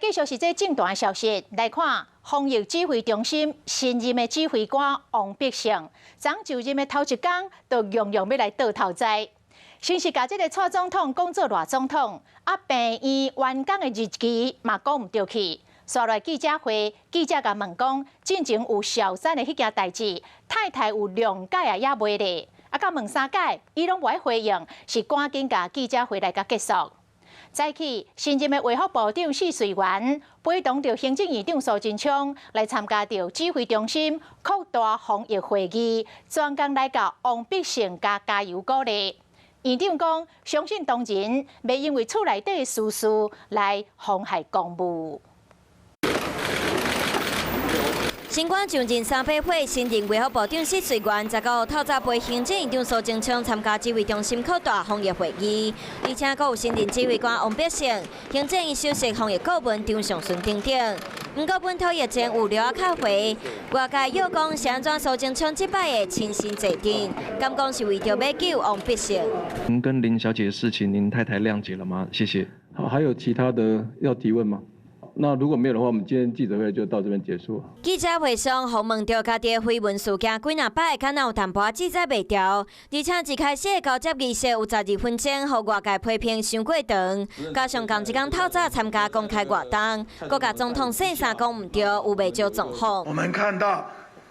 继续是这正大的消息，来看防疫指挥中心新任的指挥官王必胜，刚就任的头一天，就样样要来倒头栽。先是甲这个蔡总统讲做赖总统，病院完工的日期嘛讲唔对去。刷来记者会，记者甲问讲，进前有小三的迄件代志，太太有2届也袂咧，甲问3届，伊拢袂回应，是赶紧甲记者会来甲结束。再起，新任的卫福部长许瑞元陪同着行政院长苏贞昌来参加着指挥中心扩大防疫会议，专工来甲王必胜加油鼓励。院长讲，相信当前袂因为厝内底的事来妨害公务。新冠上任3百会，新任卫福部长许瑞元19号透早陪行政院长苏贞昌参加指挥中心扩大防疫会议，而且还有新任指挥官王必胜、行政院首席防疫顾问张尚顺等等。不过本土疫情有留啊较回，外界又讲是安怎苏贞昌这摆的亲身坐镇，敢讲是为着要救王必胜。您跟林小姐的事情，您太太谅解了吗？谢谢。好，还有其他的要提问吗？那如果没有的话，我们今天记者会就到这边结束。记者会上，访问到家己的绯闻事件，几若摆敢若有淡薄记载袂掉，而且一开始的交接仪式有12分钟，互外界批评伤过长，加上同一天透早参加公开活动，各甲总统说啥讲唔对，有未少状况。我们看到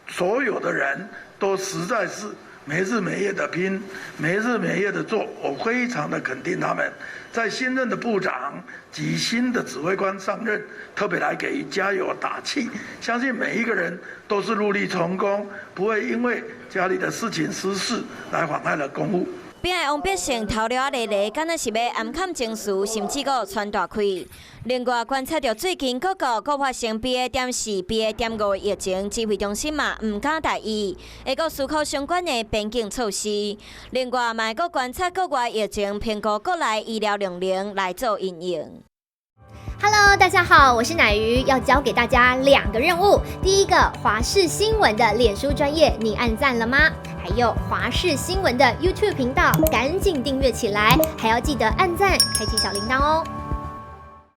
所有的人都实在是没日没夜的拼，没日没夜的做，我非常的肯定他们。在新任的部长及新的指挥官上任，特别来给予加油打气，相信每一个人都是努力成功，不会因为家里的事情私事来妨碍了公务。边个王必胜头了咧咧，敢若是要暗砍情绪，甚至个传大开。另外观察到最近各个发生 BA.4、BA.5 疫情，指挥中心嘛唔敢大意，会个思考相关的边境措施。另外，嘛会观察国外疫情，评估国内医疗能力来做应用。Hello， 大家好，我是乃瑜，要教给大家2个任务。第一个，华视新闻的脸书专页，你按赞了吗？还有华视新闻的 YouTube 频道，赶紧订阅起来，还要记得按赞，开启小铃铛哦。